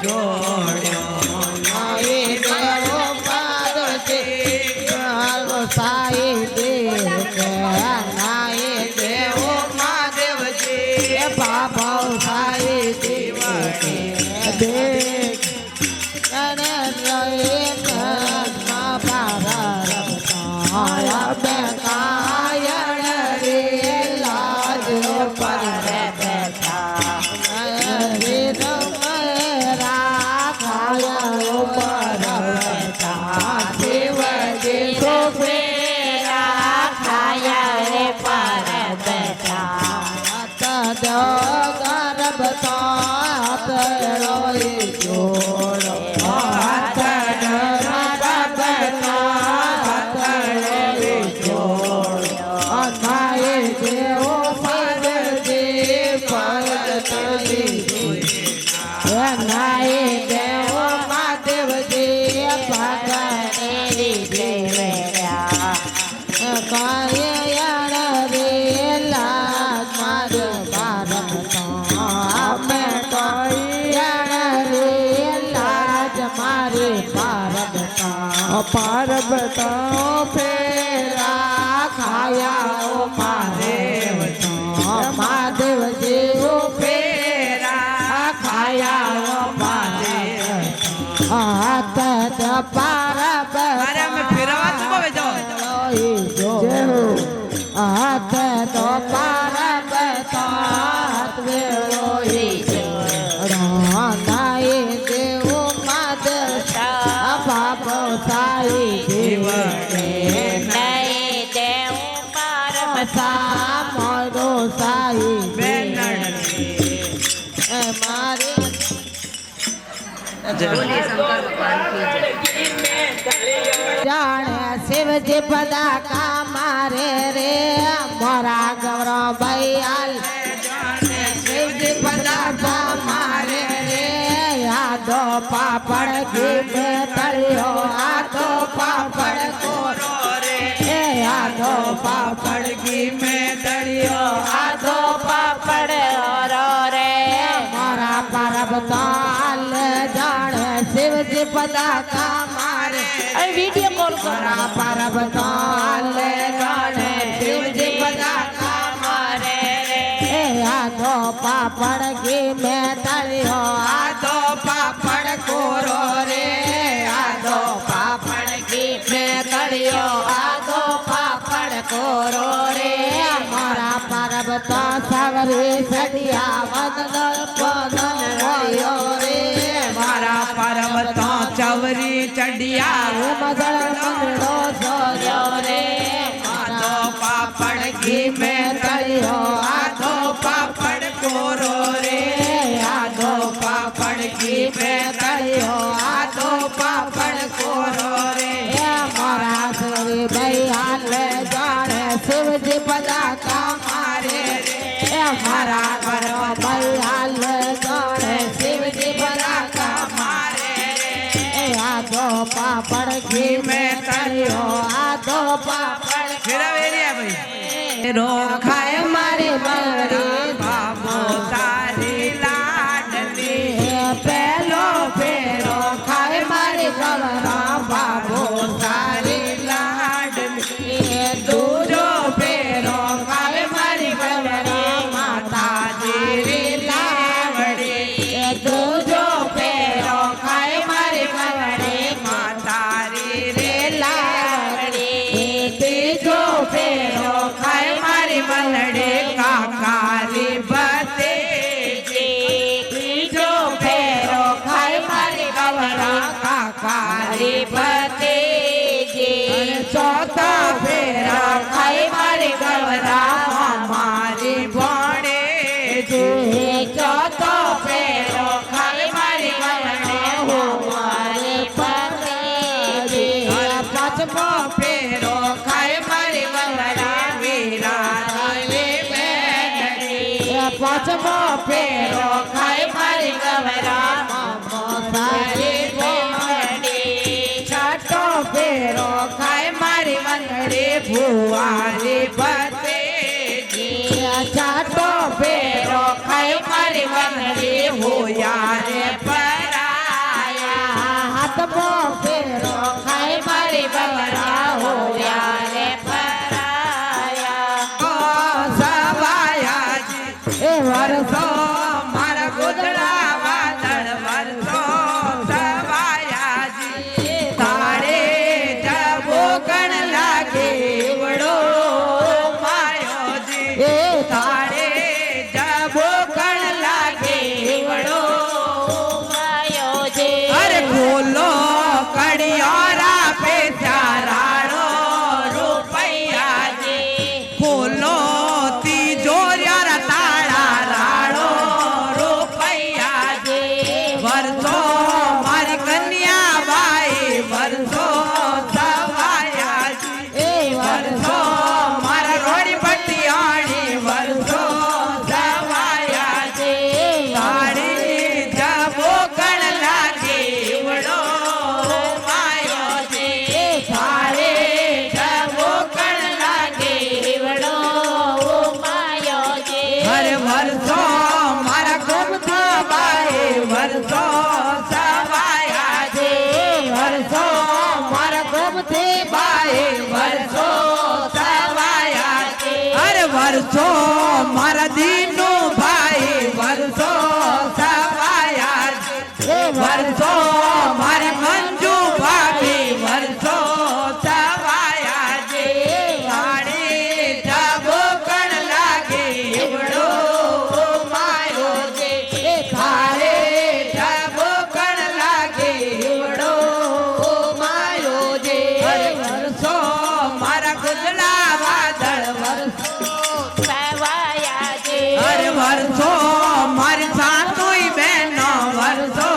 જોડ્યો નાઈ દેવો પાદળે હાલો સાઈ દેવ કે નાઈ દેવો મહાદેવજી બાબા સાઈ દેવ કે દેખ કને રહીએ કનમાં બારા બેકાયણ રે લાજ પર બેઠા રે રાખાયા ઉપર બેઠા શિવજી સોફે રાખાયા રે પર બેઠા ગર્ભ તો રોઈ જોડો નાઈ દેવો મહાદેવજી ભગવાનેરી દેવ્યા કાયણ રે લાજ મારે ભારત તો અમે કાયણ રે લાજ મારે ભારત તો પાર્વત ફેરા ખાયા મહાદેવ તો મહાદેવજી ફેરા ખાયા મહાદેવ હાથ પારબ અરે અમે ફેરવા તો બવે જાઓ હાથ તો પારબ તો હાથ વેળોઈ નાઈ દેવો મહાદેવ બાપો સાઈ દેવ નાઈ દેવ પારબ સા મોરો સાઈ બેનડ મારી बोलिए शंकर भगवान की जाने शिवजी पदा का मारे रे मोरा गौरव भैयाल शिवजी पदा का मारे रे यादो पापड़ घी में तलियो यादो पापड़ को रे यादो पापड़ घी में तलियो यादो पापड़ रो रे मोरा परब ताल जाने शिवजी पदा का मारे वीडियो कॉल करा परब ताल जाने शिवजी पदा का मारे रे यादो पापड़ घी में तलियो आदो पापड़ कोरो रे यादो पापड़ घी में तलियो आदो पापड़ कोरो रे हमारा परब तो सवरी सदिया बदल बदल होयो रे मारा पर्वतो चवरी चढ़िया मदल मंगलो सोयो रे आदो पापड़ घी में तलियो आदो पापड़ कोरो रे आदो पापड़ घी में तलियो आदो पापड़ कोरो रे हमारा सूरी भैया ले जाने शिवजी पदा का मारे रे हमारा करो भैया ले जाने शिवजी पदा का मारे रे आदो पापड़ घी में तलियो आदो पापड़ फिर वेरिया भाई रो खाए मारे बड़ी बाबो तारी लाडली पेलो पेरो खाए मारे गवरा बाबो सारी लाडली दूजो पेरो खाए मारे गवरा माता जी लावड़ी दूजो पेरो खाए मारे गवरे माता रे लावड़ी तीजो पेरो खाए मारे बलड़े काकारी बते तीजो पेरो खाए मारे गवरा काकारी बते चौथा फेरा खाए मारे गवरा हमारी बड़े चौथा फेरो खाए मारे गवरे हमारे पते पांचवा फेरो खाए मारे गवरा वीरा रे पांचवा फेरो खाए मारे गवरा मामा सारे बोमड़ी छठो फेरो खाए मारे वंदड़े भुआरी बते छठो फेरो खाए मारे वंदड़े हो यारे परा વર્ષો સવાયા છે વર્ષો મારા ગોમતી બાઈ વર્ષો સવાયા છે અરે વર્ષો મારા દીનુ ભાઈ વર્ષો સવાયા છે વર્ષો મારી મંજુ ભાભી વર્ષો સવાયા છે ગાડી ઢબકણ લાગે એવડો માયો છે થારે ઢબકણ લાગે એવડો માયો છે અરે વર્ષો મારા ગુજલા વાદળ વર્ષો સવાયા છે અરે વર્ષો મારી સાતુઈ બહેનો વર્ષો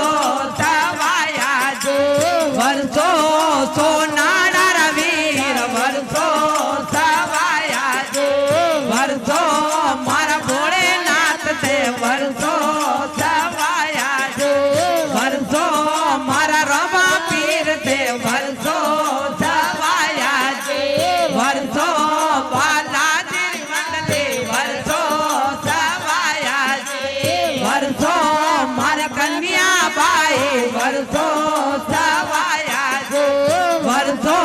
સવાયા છે વર્ષો સોનાના રવીર વર્ષો સવાયા છે વર્ષો મારા ભોળેનાથ તે વર્ષો સવાયા છે વર્ષો મારા રમા પીર તે વર્ષો સવાયા છે વર્ષો બાલાજી મંડલે વર્ષો સવાયા છે વર્ષો મારા કન્યા બાઈ વર્ષો સવાયા છે વર્ષો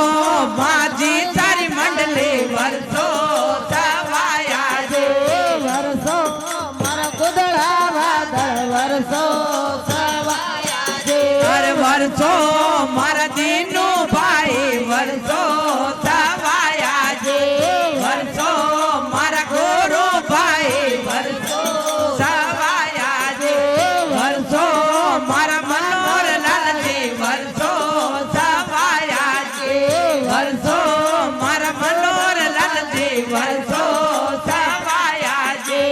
માજી તારી મંડલે વર્ષો સવાયા છે વર્ષો મારા ગોદડા વાદળ વર્ષો સવાયા છે અરે વર્ષો મારા દીનુ ભાઈ વર્ષો સવાયા છે વર્ષો મારા ગોરો ભાઈ વર્ષો સવાયા છે વર્ષો મારા મનોહર લાલજી વર્ષો સવાયા છે વર્ષો મારા મનોહર લાલજી વર્ષો સવાયા છે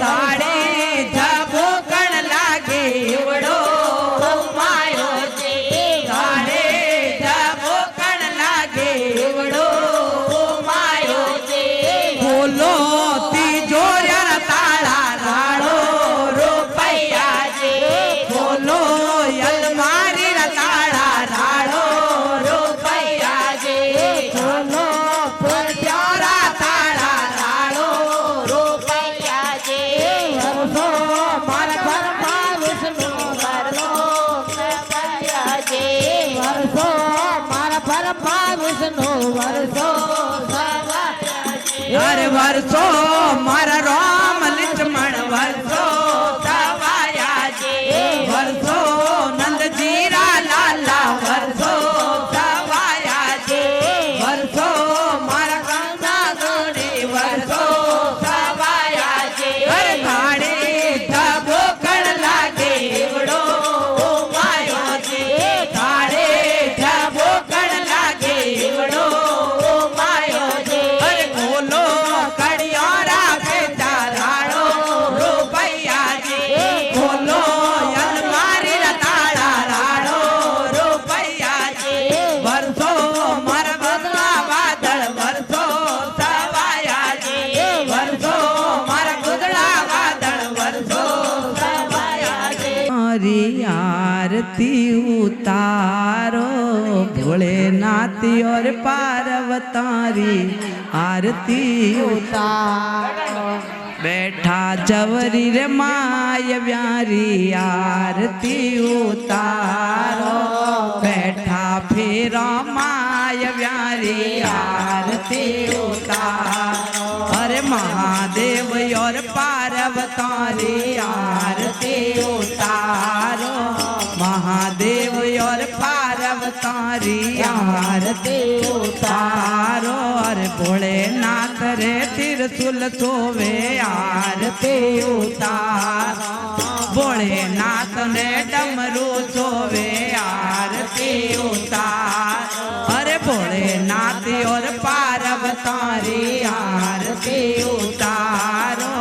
તાળી ઝબકણ લાગે એવડો માયો છે તાળી ઝબકણ લાગે એવડો માયો છે બોલો તિજોરિયા તાળા રાડો રૂપિયા છે બોલો અલમારી તાળા રાડો રૂપિયા છે બોલો પટિયારા તાળા રાડો રૂપિયા છે વર્ષો મારા ઘરમાં વિષ્ણુ વર્ષો સવાયા છે વર્ષો મારા ઘરમાં વિષ્ણુ વર્ષો સવાયા છે અરે વર્ષો મારા રામ લક્ષ્મણ વર્ષો સવાયા છે વર્ષો નંદજીરા લાલા વર્ષો સવાયા છે વર્ષો મારા કંસા ગોરી વર્ષો સવાયા છે અરે તાળી ઢબકણ લાગે એવડો માયો છે તાળી ઢબકણ લાગે એવડો માયો છે અરે બોલો કડિયારા બેટા રાડો રૂપિયા છે બોલો અલમારી તાળા રાડો રૂપિયા છે વર્ષો મારા બદલા વાદળ વર્ષો સવાયા છે વર્ષો મારા ગુદડા વાદળ વર્ષો સવાયા છે મારી આરતી ઉતારો ભોળેનાથ और पार्वतारी आरती ઉતારો बैठा जवरी रे माय व्यारी आरती उतारो बैठा फिर माय व्यारी आरती उतारो अरे महादेव और पार्वतारी आरती उतारो महादेव और पार्वतारी आरती उतारो अरे भोलेनाथ रे त्रिशूल सोवे आरती उतारो भोलेनाथ ने डमरू सोवे आरती उतारो अरे भोलेनाथ और पार्वतारी आरती उतारो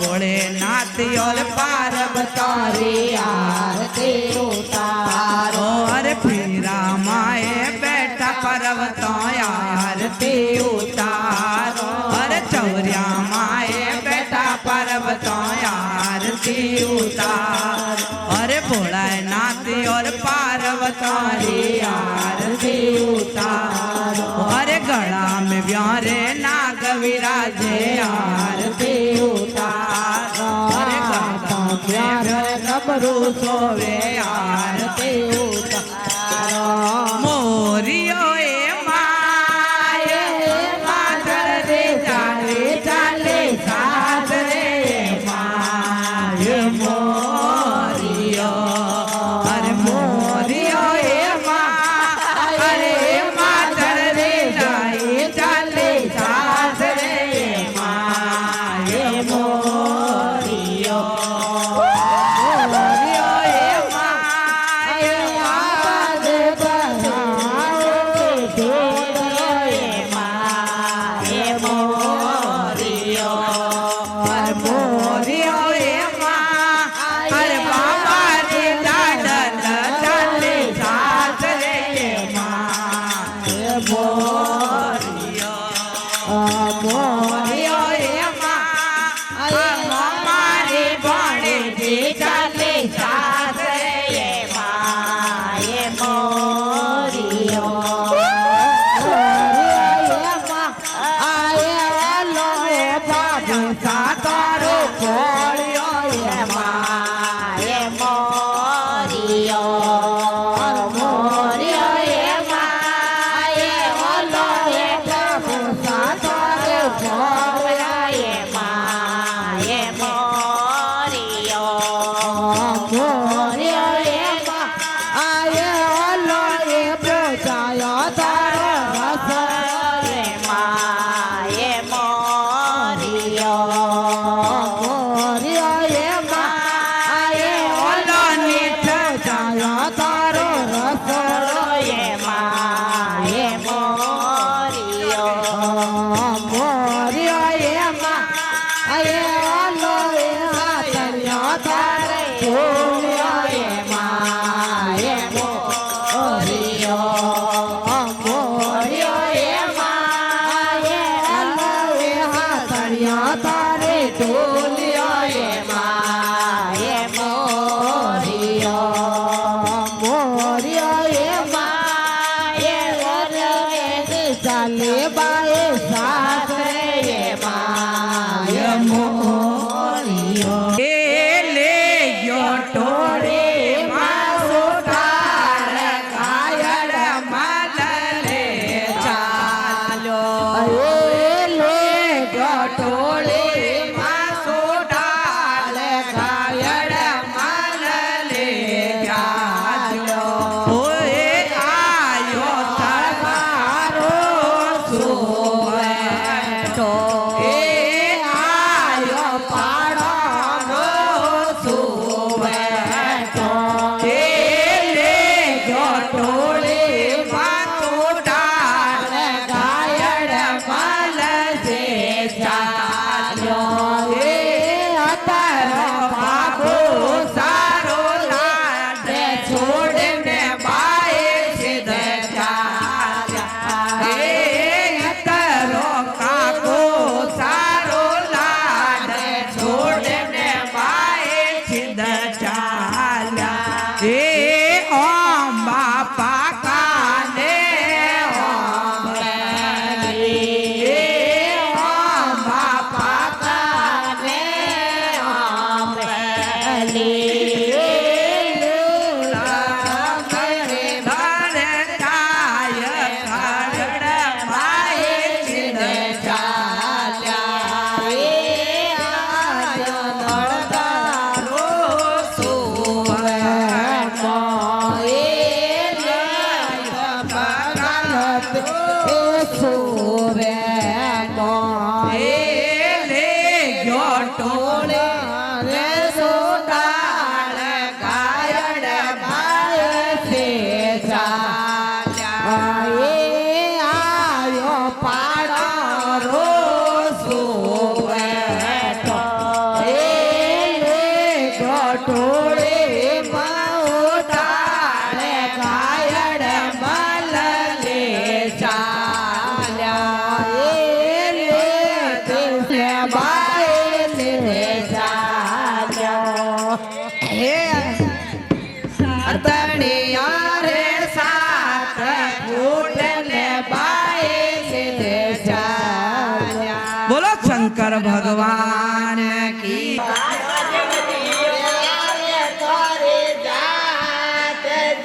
भोलेनाथ और पार्वतारी આરતી ઉતારો अरे फिरा माए बैठा पर्वतो आरती उतारो अरे चौरिया माए बैठा पर्वतो आरती उतारो अरे भोलानाथ और पार्वतारी आरती उतारो अरे गला में ब्यारे नाग विराजे आरती उतारो अरे गला में પ્યાર કરું સોવે આરતી ઉતારો મોરિયો એ માએ પાછળ રે ચાલે ચાલે સાથ રે માય મોરિયો અરે મોરિયો એ અરે પાછળ રે જાય ચાલે સાથ રે માય મોરિયો મોરિયો એ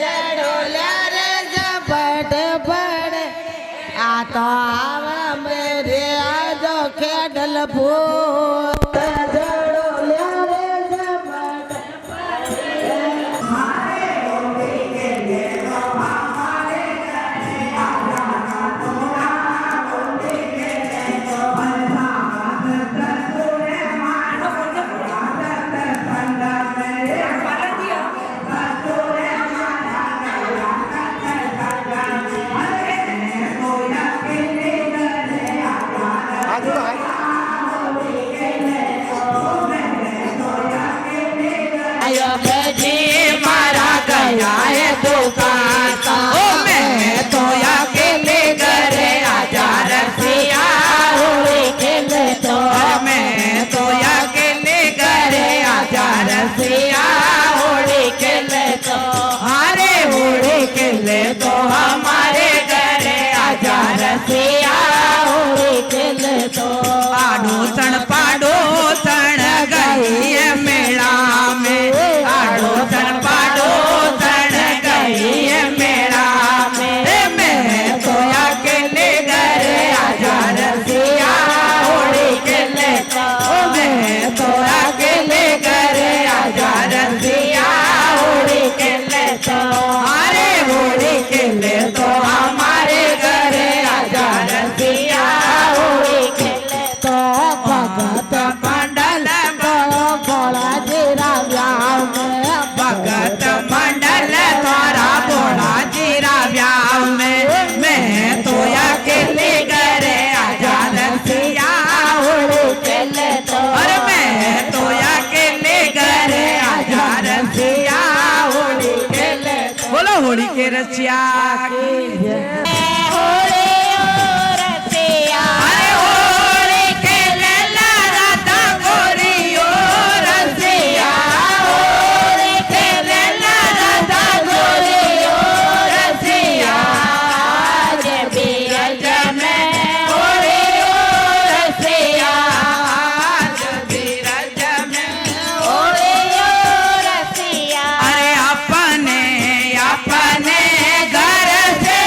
જડોલ્યા રે ઝપટ પડે આ તો આવા મેરે આજો ખેડલ ભૂત જડોલ્યા રે ઝપટ जी मारा गया है दुकान ओ मैं तो अकेले घरे आजा रसिया होली खेले तो मैं तो अकेले घरे आजा रसिया होली खेले तो अरे होली खेले तो हमारे घरे आजा रसिया होली खेले तो पाडोसन गई है मेला में आडोसन पाडोसन गई है मेला में मैं तो अकेले घरे आजा रसिया होली खेले तो मैं तो अकेले घरे आजा रसिया होली खेले तो अरे होली खेले तो हमारे घरे आजा रसिया होली खेले तो भगत मंडल बोला जीरा व्याव में भगत मंडल द्वारा बोला जीरा व्याव में मैं तो अकेले घरे आजा रसिया होली खेले तो अरे मैं तो अकेले घरे आजा रसिया होली खेले तो बोलो होली के रसिया की जय अपने घर से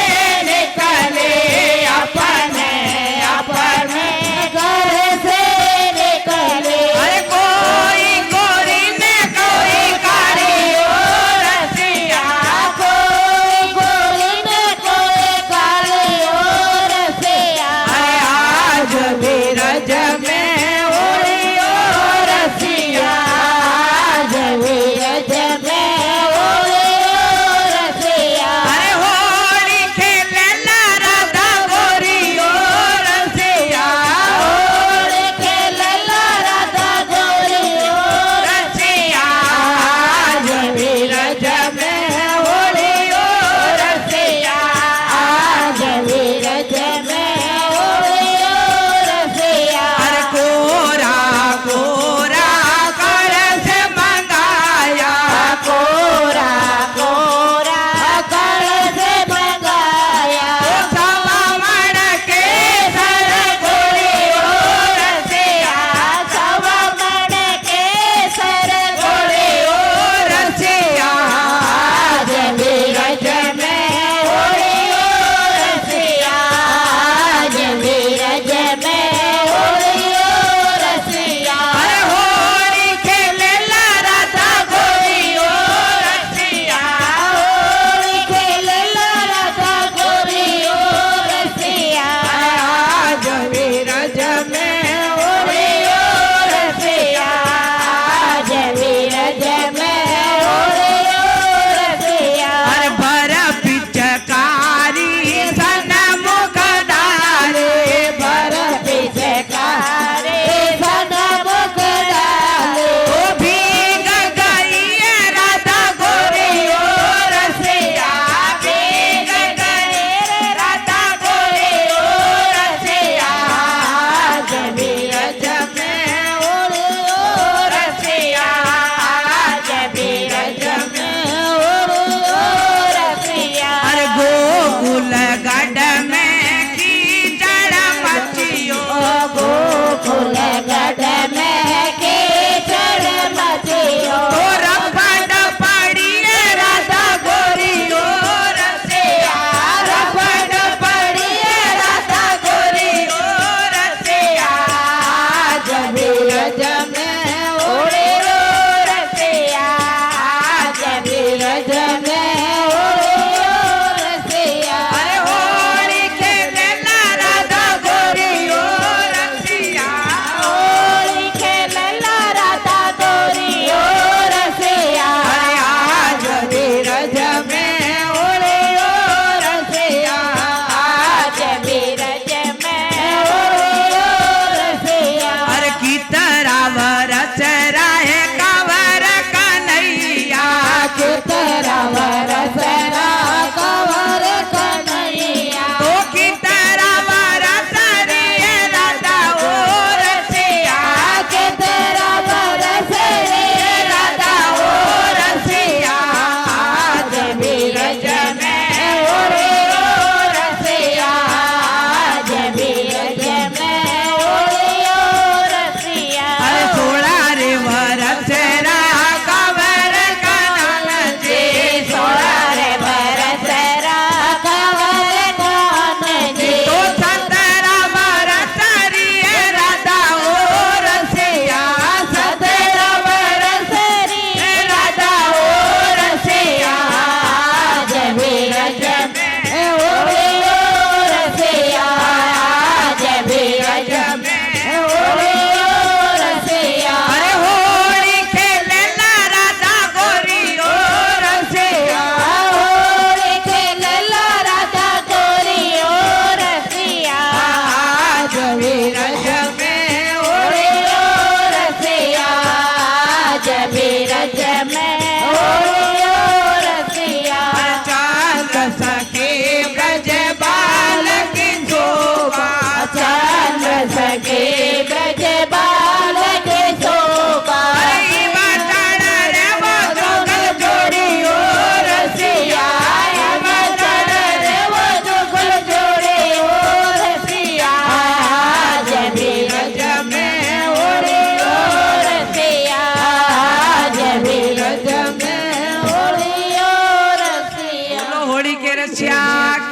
रसिया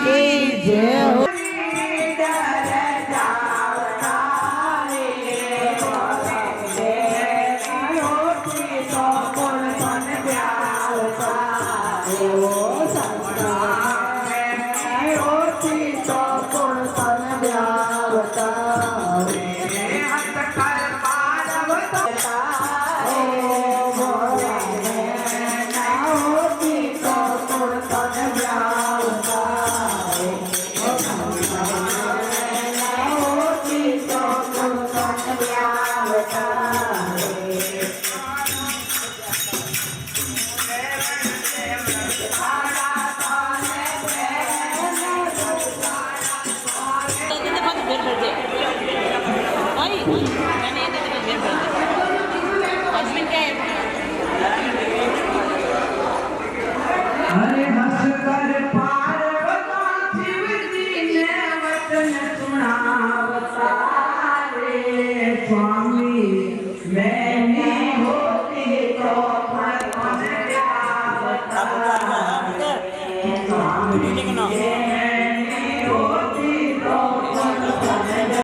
की जय हो अरे हंसकर पार्वती शिवजी ने वचन सुनावता रे स्वामी मैंने होती तो फरमान आवता स्वामी